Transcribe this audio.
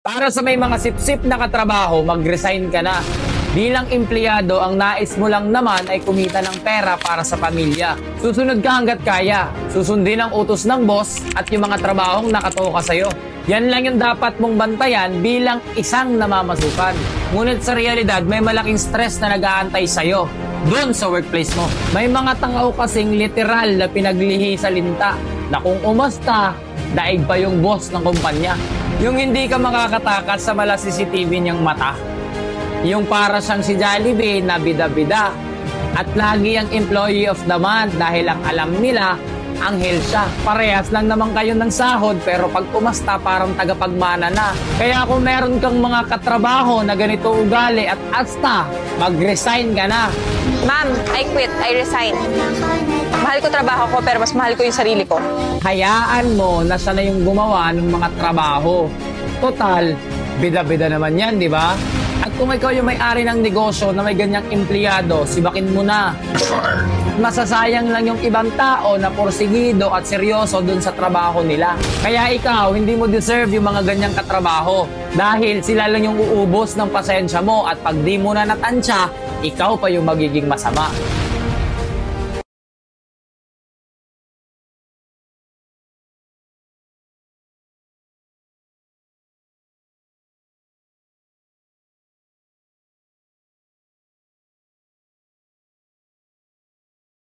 Para sa may mga sip-sip na katrabaho, mag-resign ka na. Bilang empleyado, ang nais mo lang naman ay kumita ng pera para sa pamilya. Susunod ka hanggat kaya. Susundin ang utos ng boss at yung mga trabahong nakatoka sa'yo. Yan lang yung dapat mong bantayan bilang isang namamasukan. Ngunit sa realidad, may malaking stress na nag-aantay sa'yo doon sa workplace mo. May mga tao kasing literal na pinaglihi sa linta na kung umasta, daig pa yung boss ng kumpanya. Yung hindi ka makakatakas sa mala CCTV niyang mata. Yung para siyang si Jollibee na bida-bida. At lagi ang employee of the month dahil ang alam nila, anghel siya. Parehas lang naman kayo ng sahod pero pag umasta parang tagapagmana na. Kaya kung meron kang mga katrabaho na ganito ugali at asta, mag-resign ka na. Ma'am, I quit. I resign. Mahal ko trabaho ko pero mas mahal ko yung sarili ko. Hayaan mo na siya na yung gumawa ng mga trabaho. Total, bida-bida naman yan, di ba? At kung ikaw yung may-ari ng negosyo na may ganyang empleyado, sibakin mo na. Masasayang lang yung ibang tao na porsigido at seryoso dun sa trabaho nila. Kaya ikaw, hindi mo deserve yung mga ganyang katrabaho. Dahil sila lang yung uubos ng pasensya mo at pag di mo na natansya, ikaw pa yung magiging masama.